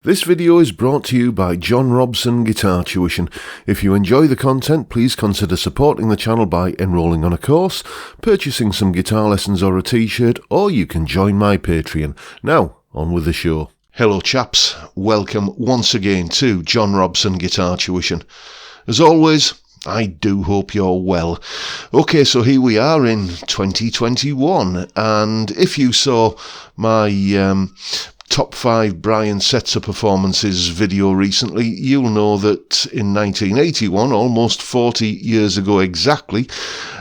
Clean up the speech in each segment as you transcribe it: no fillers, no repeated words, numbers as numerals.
This video is brought to you by John Robson Guitar Tuition. If you enjoy the content, please consider supporting the channel by enrolling on a course, purchasing some guitar lessons or a t-shirt, or you can join my Patreon. Now, on with the show. Hello chaps, welcome once again to John Robson Guitar Tuition. As always, I do hope you're well. Okay, so here we are in 2021, and if you saw my Top 5 Brian Setzer performances video recently, you'll know that in 1981, almost 40 years ago exactly,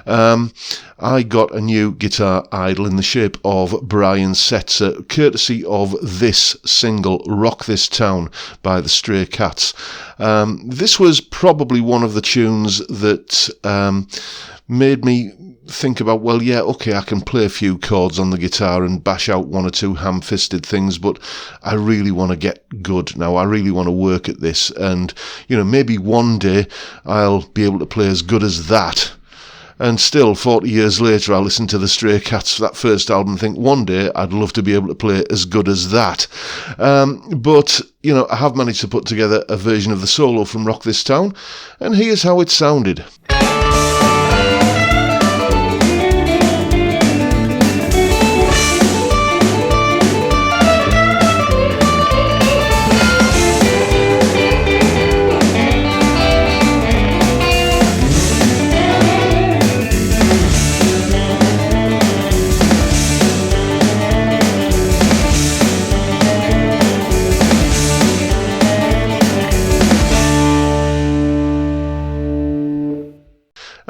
I got a new guitar idol in the shape of Brian Setzer, courtesy of this single, Rock This Town by the Stray Cats. This was probably one of the tunes that made me think about, well, yeah, okay, I can play a few chords on the guitar and bash out one or two ham-fisted things, but I really want to get good now. I really want to work at this, and, you know, maybe one day I'll be able to play as good as that. And still, 40 years later, I listen to the Stray Cats, that first album, and think, one day I'd love to be able to play as good as that. But, you know, I have managed to put together a version of the solo from Rock This Town, and here's how it sounded.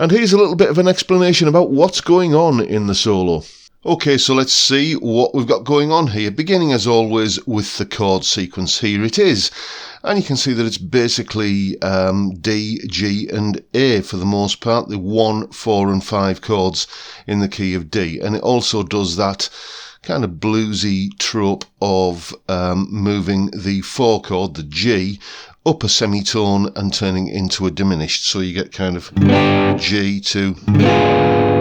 And here's a little bit of an explanation about what's going on in the solo. Okay, so let's see what we've got going on here, beginning as always with the chord sequence. Here it is. And you can see that it's basically D, G and A for the most part, the 1, 4 and 5 chords in the key of D. And it also does that kind of bluesy trope of moving the 4 chord, the G, up a semitone and turning into a diminished. So you get kind of G to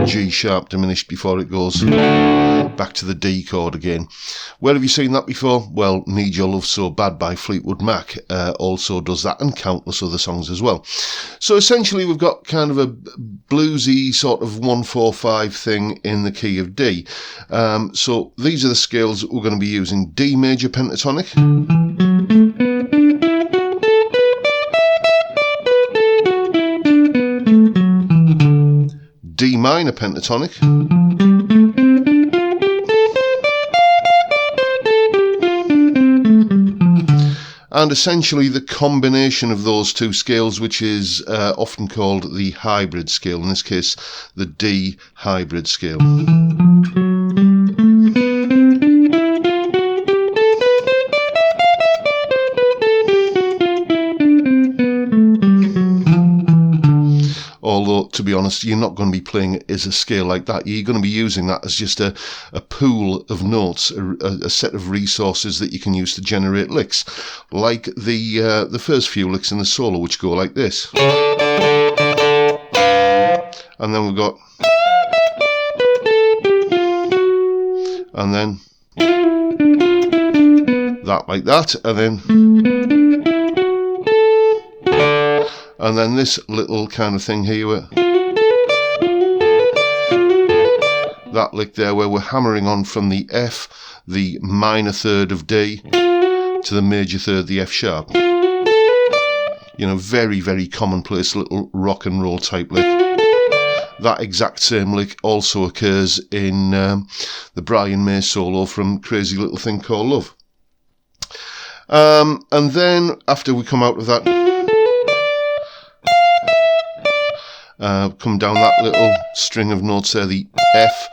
G sharp diminished before it goes back to the D chord again. Where have you seen that before? Well, Need Your Love So Bad by Fleetwood Mac also does that, and countless other songs as well. So essentially we've got kind of a bluesy sort of 1-4-5 thing in the key of D. So these are the scales that we're going to be using. D major pentatonic, D minor pentatonic, and essentially the combination of those two scales, which is often called the hybrid scale, in this case the D hybrid scale. Although, to be honest, you're not going to be playing it as a scale like that. You're going to be using that as just a pool of notes, a set of resources that you can use to generate licks, like the first few licks in the solo, which go like this. And then we've got... and then... that like that, and then... and then this little kind of thing here, that lick there where we're hammering on from the F, the minor third of D, to the major third, the F sharp. You know, very, very commonplace little rock and roll type lick. That exact same lick also occurs in the Brian May solo from Crazy Little Thing Called Love. And then after we come out of that, come down that little string of notes there, the F,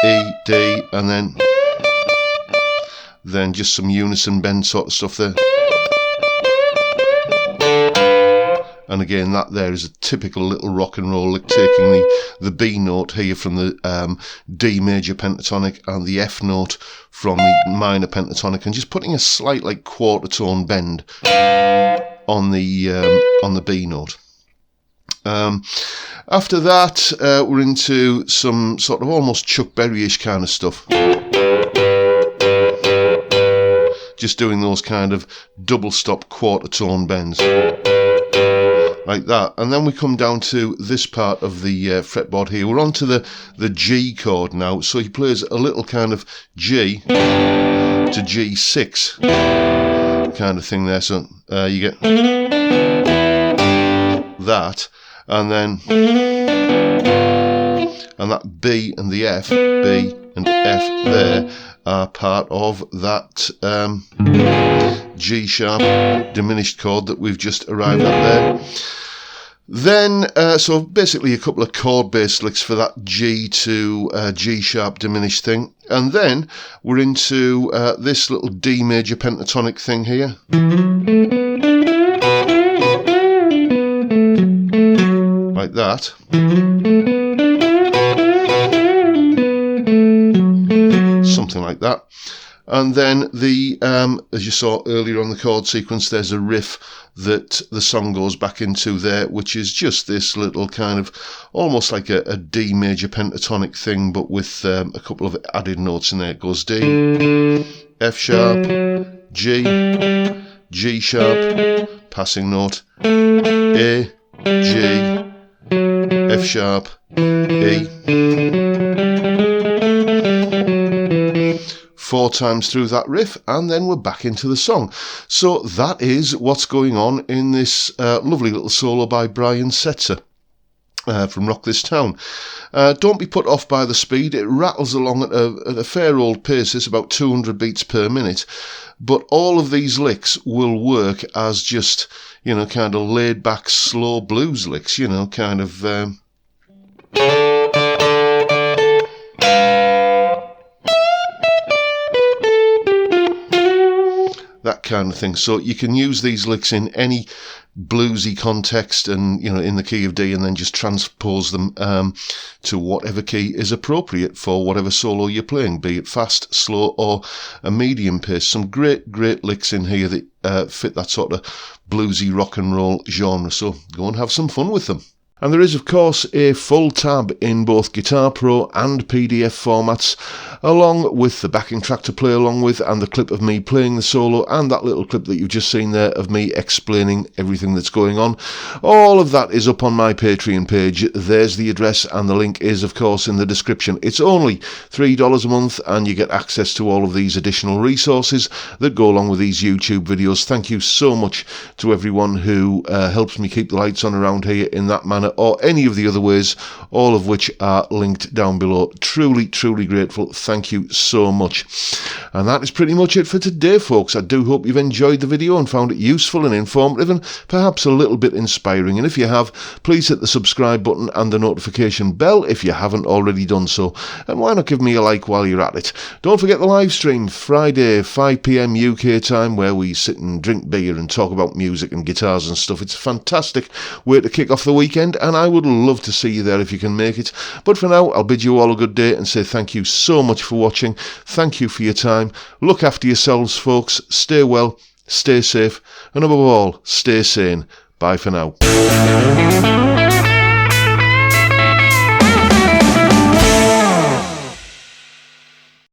E, D, and then just some unison bend sort of stuff there. And again, that there is a typical little rock and roll lick, taking the B note here from the D major pentatonic and the F note from the minor pentatonic, and just putting a slight like quarter tone bend on the B note. After that, we're into some sort of almost Chuck Berry-ish kind of stuff. just doing those kind of double stop quarter tone bends like that. And then we come down to this part of the fretboard here. We're on to the G chord now, so he plays a little kind of G to G6 kind of thing there. So you get that, and then that B and the F, B and F there are part of that G sharp diminished chord that we've just arrived at there. Then, so basically a couple of chord based licks for that G to G sharp diminished thing. And then we're into this little D major pentatonic thing here. Like that. Something like that. And then the, as you saw earlier on the chord sequence, there's a riff that the song goes back into there, which is just this little kind of almost like a D major pentatonic thing, but with a couple of added notes in there. It goes D, F sharp, G, G sharp, passing note, A, G, F sharp, E. 4 times through that riff, and then we're back into the song. So that is what's going on in this lovely little solo by Brian Setzer from Rock This Town. Don't be put off by the speed. It rattles along at a fair old pace. It's about 200 beats per minute. But all of these licks will work as just, you know, kind of laid back, slow blues licks, you know, kind of... that kind of thing. So you can use these licks in any bluesy context and, you know, in the key of D, and then just transpose them to whatever key is appropriate for whatever solo you're playing, be it fast, slow, or a medium pace. Some great licks in here that fit that sort of bluesy rock and roll genre. So go and have some fun with them. And there is, of course, a full tab in both Guitar Pro and PDF formats, along with the backing track to play along with, and the clip of me playing the solo, and that little clip that you've just seen there of me explaining everything that's going on. All of that is up on my Patreon page. There's the address, and the link is, of course, in the description. It's only $3 a month, and you get access to all of these additional resources that go along with these YouTube videos. Thank you so much to everyone who helps me keep the lights on around here in that manner, or any of the other ways, all of which are linked down below. Truly grateful. Thank you so much. And that is pretty much it for today, folks. I do hope you've enjoyed the video and found it useful and informative and perhaps a little bit inspiring. And if you have, please hit the subscribe button and the notification bell if you haven't already done so. And why not give me a like while you're at it? Don't forget the live stream, Friday, 5 PM UK time, where we sit and drink beer and talk about music and guitars and stuff. It's a fantastic way to kick off the weekend, and I would love to see you there if you can make it. But for now, I'll bid you all a good day and say thank you so much for watching. Thank you for your time. Look after yourselves, folks. Stay well, stay safe, and above all, stay sane. Bye for now.